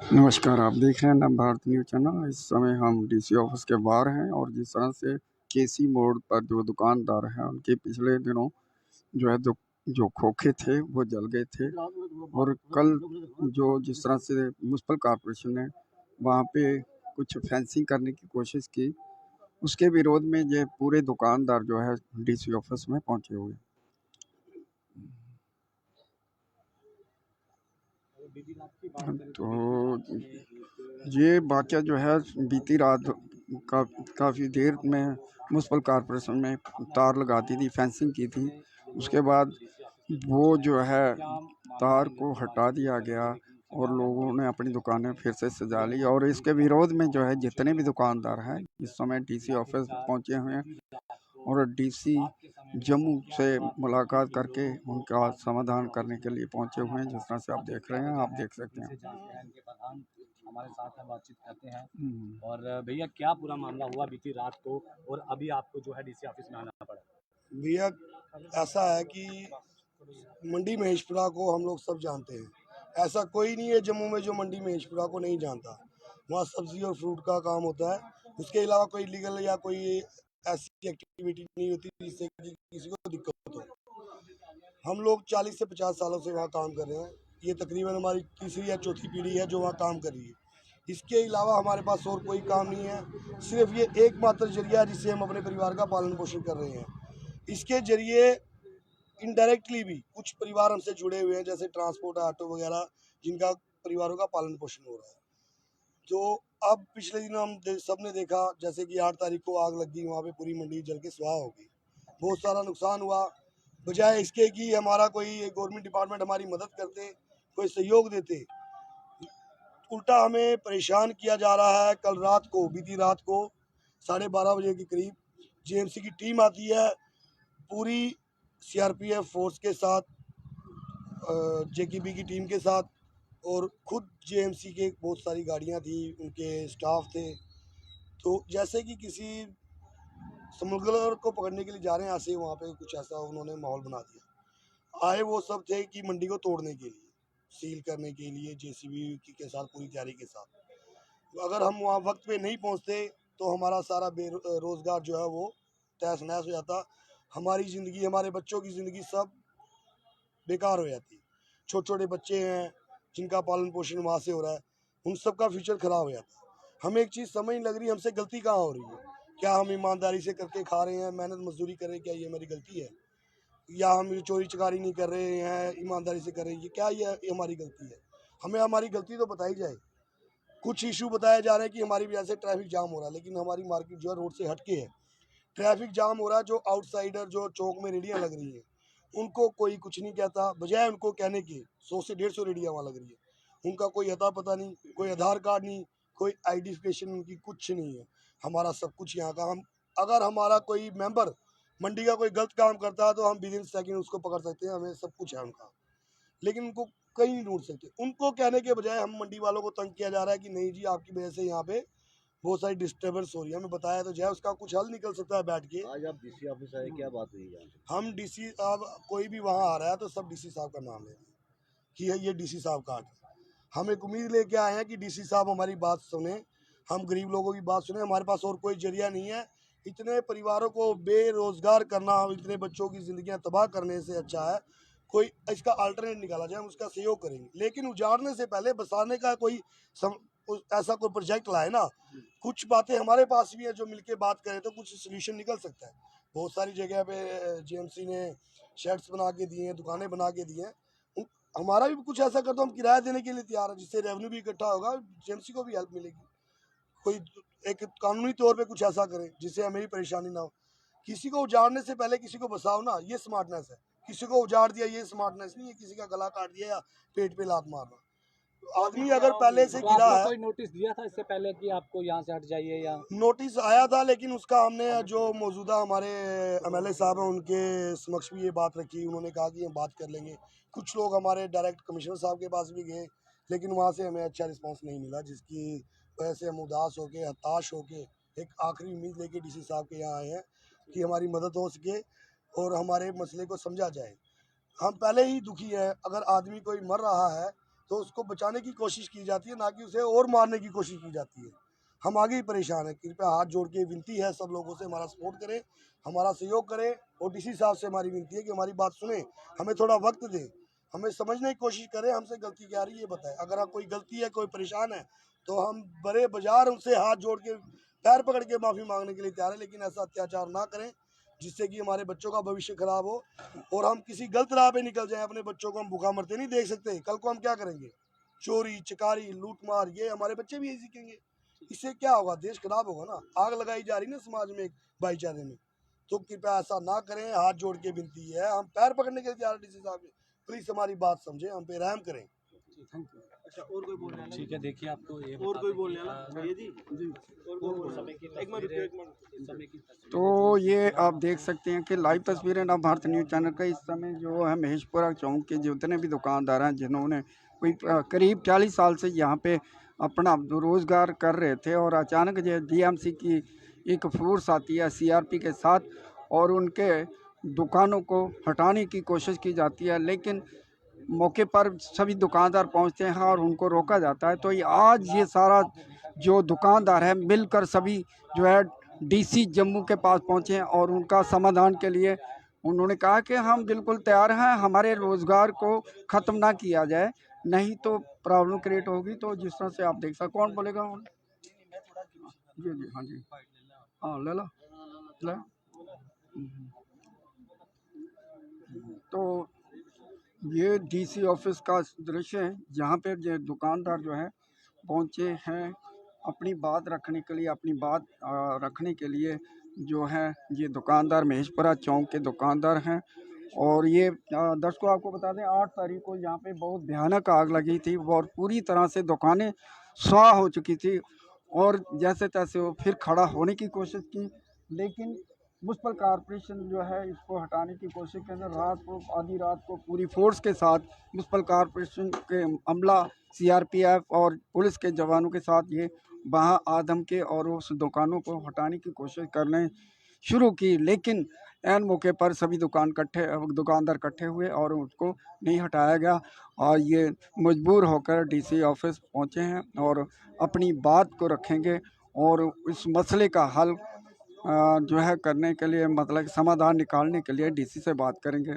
नमस्कार, आप देख रहे हैं नवभारत न्यूज़ चैनल। इस समय हम डीसी ऑफिस के बाहर हैं और जिस तरह से केसी मोड़ पर जो दुकानदार हैं उनके पिछले दिनों जो है जो खोखे थे वो जल गए थे। और कल जो जिस तरह से म्युनिसिपल कॉर्पोरेशन ने वहाँ पे कुछ फेंसिंग करने की कोशिश की, उसके विरोध में ये पूरे दुकानदार जो है डीसी ऑफिस में पहुँचे हुए। तो ये वाक़या जो है बीती रात काफ़ी देर में म्युनिसिपल कॉर्पोरेशन में तार लगा दी थी, फेंसिंग की थी। उसके बाद वो जो है तार को हटा दिया गया और लोगों ने अपनी दुकानें फिर से सजा ली। और इसके विरोध में जो है जितने भी दुकानदार हैं इस समय डीसी ऑफिस पहुंचे हुए हैं और डीसी जम्मू से मुलाकात करके उनका समाधान करने के लिए पहुंचे हुए हैं। जिस तरह से आप देख रहे हैं, आप देख सकते हैं हमारे साथ हम बातचीत करते हैं। और भैया क्या पूरा मामला हुआ बीती रात को और अभी आपको जो है डीसी ऑफिस में आना पड़ा? भैया ऐसा है कि मंडी महेशपुरा को हम लोग सब जानते हैं। ऐसा कोई नहीं है जम्मू में जो मंडी महेशपुरा को नहीं जानता। वहाँ सब्जी और फ्रूट का काम होता है, उसके अलावा कोई लीगल या कोई ऐसी एक्टिविटी नहीं होती जिससे कि किसी को दिक्कत हो। हम लोग 40 से 50 सालों से वहाँ काम कर रहे हैं। ये तकरीबन हमारी तीसरी या चौथी पीढ़ी है जो वहाँ काम कर रही है। इसके अलावा हमारे पास और कोई काम नहीं है, सिर्फ ये एकमात्र जरिया है जिससे हम अपने परिवार का पालन पोषण कर रहे हैं। इसके जरिए इनडायरेक्टली भी कुछ परिवार हमसे जुड़े हुए हैं, जैसे ट्रांसपोर्ट ऑटो वगैरह, जिनका परिवारों का पालन पोषण हो रहा है। तो अब पिछले दिनों हम सब ने देखा, जैसे कि 8 तारीख को आग लग गई, वहाँ पे पूरी मंडी जल के स्वाह हो गई। बहुत सारा नुकसान हुआ। बजाय इसके कि हमारा कोई गवर्नमेंट डिपार्टमेंट हमारी मदद करते, कोई सहयोग देते, उल्टा हमें परेशान किया जा रहा है। कल रात को, बीती रात को 12:30 बजे के करीब जेएमसी की टीम आती है, पूरी सीआरपीएफ फोर्स के साथ, जेकेबी की टीम के साथ, और खुद जेएमसी के बहुत सारी गाड़ियां थी, उनके स्टाफ थे। तो जैसे कि किसी स्मगलर को पकड़ने के लिए जा रहे हैं, ऐसे वहाँ पे कुछ ऐसा उन्होंने माहौल बना दिया। आए वो सब थे कि मंडी को तोड़ने के लिए, सील करने के लिए, जेसीबी के साथ पूरी तैयारी के साथ। अगर हम वहाँ वक्त पे नहीं पहुँचते तो हमारा सारा बेरोजगार जो है वो तहस नहस हो जाता। हमारी ज़िंदगी, हमारे बच्चों की ज़िंदगी सब बेकार हो जाती। छोटे छोटे बच्चे हैं जिनका पालन पोषण वहाँ से हो रहा है, उन सब का फ्यूचर खराब हो जाता है। हमें एक चीज़ समझ नहीं लग रही, हमसे गलती कहाँ हो रही है? क्या हम ईमानदारी से करके खा रहे हैं, मेहनत मजदूरी कर रहे हैं, क्या ये हमारी गलती है? या हम चोरी चकारी नहीं कर रहे हैं, ईमानदारी से कर रहे हैं, क्या ये हमारी गलती है? हमें हमारी गलती तो बताई जाए। कुछ इशू बताए जा रहे हैं कि हमारी वजह से ट्रैफिक जाम हो रहा है, लेकिन हमारी मार्केट जो है रोड से हटके है। ट्रैफिक जाम हो रहा है, जो आउटसाइडर जो चौक में रेडियाँ लग रही हैं उनको कोई कुछ नहीं कहता। बजाय उनको कहने के 100 से 150 रेडियाँ वहाँ लग रही है, उनका कोई अता पता नहीं, कोई आधार कार्ड नहीं, कोई आइडेंटिफिकेशन उनकी कुछ नहीं है। हमारा सब कुछ यहाँ का। हम अगर हमारा कोई मेंबर मंडी का कोई गलत काम करता है तो हम विद इन सेकेंड उसको पकड़ सकते हैं, हमें सब कुछ है उनका। लेकिन उनको कहीं नहीं ढूंढ सकते। उनको कहने के बजाय हम मंडी वालों को तंग किया जा रहा है कि नहीं जी, आपकी वजह से यहाँ पे बहुत सारी डिस्टर्बेंस हो रही है। हमें बताया तो जाए, उसका कुछ हल निकल सकता है बैठ के। आज आप डीसी ऑफिस आए, क्या बात हुई यहाँ? हम डीसी साहब, कोई भी वहाँ आ रहा है तो सब डीसी साहब का नाम ले रहे हैं कि ये डीसी साहब का आर्डर। हम एक उम्मीद लेके आए हैं कि डीसी साहब हमारी बात सुने, हम गरीब लोगों की बात सुने। हमारे पास और कोई जरिया नहीं है। इतने परिवारों को बेरोजगार करना, इतने बच्चों की जिंदगियां तबाह करने से अच्छा है कोई इसका अल्टरनेट निकाला जाए, हम उसका सहयोग करेंगे। लेकिन उजाड़ने से पहले बसाने का कोई ऐसा कोई प्रोजेक्ट लाए ना। कुछ बातें हमारे पास भी है, जो मिलके बात करें तो कुछ सोल्यूशन निकल सकता है। बहुत सारी जगह पे जेएमसी ने शेड्स बना के दिए हैं, दुकानें बना के दी हैं। हमारा भी कुछ ऐसा कर दो, हम किराया देने के लिए तैयार है, जिससे रेवेन्यू भी इकट्ठा होगा, जेएमसी को भी हेल्प मिलेगी। कोई एक कानूनी तौर पे कुछ ऐसा करें जिससे हमें भी परेशानी ना हो। किसी को उजाड़ने से पहले किसी को बसाओ ना, ये स्मार्टनेस है। किसी को उजाड़ दिया, ये स्मार्टनेस नहीं है। किसी का गला काट दिया या पेट पे लात मारना। आदमी अगर पहले से तो गिरा आपने है, कोई नोटिस दिया था इससे पहले कि आपको यहाँ से हट जाइए या? नोटिस आया था, लेकिन उसका हमने जो मौजूदा हमारे एमएलए साहब हैं उनके समक्ष भी ये बात रखी। उन्होंने कहा कि हम बात कर लेंगे। कुछ लोग हमारे डायरेक्ट कमिश्नर साहब के पास भी गए, लेकिन वहाँ से हमें अच्छा रिस्पांस नहीं मिला, जिसकी वजह से हम उदास होके, हताश होके, एक आखिरी उम्मीद लेके डीसी साहब के यहाँ आए हैं कि हमारी मदद हो सके और हमारे मसले को समझा जाए। हम पहले ही दुखी हैं। अगर आदमी कोई मर रहा है तो उसको बचाने की कोशिश की जाती है, ना कि उसे और मारने की कोशिश की जाती है। हम आगे ही परेशान हैं। कृपया हाथ जोड़ के विनती है सब लोगों से, हमारा सपोर्ट करें, हमारा सहयोग करें, और डीसी साहब से हमारी विनती है कि हमारी बात सुने, हमें थोड़ा वक्त दें, हमें समझने की कोशिश करें, हमसे गलती क्या आ रही है ये बताएं। अगर कोई गलती है, कोई परेशान है, तो हम बड़े बाजार उनसे हाथ जोड़ के पैर पकड़ के माफ़ी मांगने के लिए तैयार हैं, लेकिन ऐसा अत्याचार ना करें जिससे कि हमारे बच्चों का भविष्य खराब हो और हम किसी गलत राह पे निकल जाएं। अपने बच्चों को हम भूखा मरते नहीं देख सकते। कल को हम क्या करेंगे? चोरी चकारी लूटमार, ये हमारे बच्चे भी यही सीखेंगे। इससे क्या होगा? देश खराब होगा ना। आग लगाई जा रही ना समाज में, एक भाईचारे में। तो कृपया ऐसा ना करें, हाथ जोड़ के विनती है, हम पैर पकड़ने के लिए तैयार हैं डीसी साहब के। प्लीज हमारी बात समझे, हम पे रहम करें। अच्छा, और कोई बोलने वाला? ठीक है, देखिए आपको ये और कोई बोलने वाला? ये जी जी। और कोई बोलने वाला? एक मिनट रुकिए, एक मिनट। तो ये आप देख सकते हैं कि लाइव तस्वीरें नव भारत न्यूज़ चैनल का। इस समय जो है महेशपुरा चौक के जितने भी दुकानदार हैं, जिन्होंने कोई करीब 40 साल से यहाँ पे अपना रोज़गार कर रहे थे, और अचानक जो डीएमसी की एक फोर्स आती है सीआरपी के साथ, और उनके दुकानों को हटाने की कोशिश की जाती है, लेकिन मौके पर सभी दुकानदार पहुंचते हैं और उनको रोका जाता है। तो ये आज ये सारा जो दुकानदार है मिलकर सभी जो है डीसी जम्मू के पास पहुंचे हैं, और उनका समाधान के लिए उन्होंने कहा कि हम बिल्कुल तैयार हैं, हमारे रोज़गार को ख़त्म ना किया जाए, नहीं तो प्रॉब्लम क्रिएट होगी। तो जिस तरह से आप देख सकते, कौन बोलेगा? जी जी, हाँ जी, हाँ ले लो ले। तो ये डीसी ऑफिस का दृश्य है, जहाँ पे जो दुकानदार जो है पहुँचे हैं अपनी बात रखने के लिए, अपनी बात रखने के लिए। जो है ये दुकानदार महेशपुरा चौक के दुकानदार हैं, और ये दर्शकों आपको बता दें 8 तारीख को यहाँ पे बहुत भयानक आग लगी थी, और पूरी तरह से दुकानें स्वाह हो चुकी थी, और जैसे तैसे वो फिर खड़ा होने की कोशिश की, लेकिन म्युनिसिपल कॉरपोरेशन जो है इसको हटाने की कोशिश के अंदर रात को, आधी रात को पूरी फोर्स के साथ म्युनिसिपल कॉरपोरेशन के अमला, सीआरपीएफ और पुलिस के जवानों के साथ ये वहाँ आदम के और उस दुकानों को हटाने की कोशिश करने शुरू की, लेकिन ऐन मौके पर सभी दुकानदार इकट्ठे हुए और उसको नहीं हटाया गया, और ये मजबूर होकर डीसी ऑफिस पहुँचे हैं और अपनी बात को रखेंगे, और इस मसले का हल जो है करने के लिए, मतलब समाधान निकालने के लिए डीसी से बात करेंगे।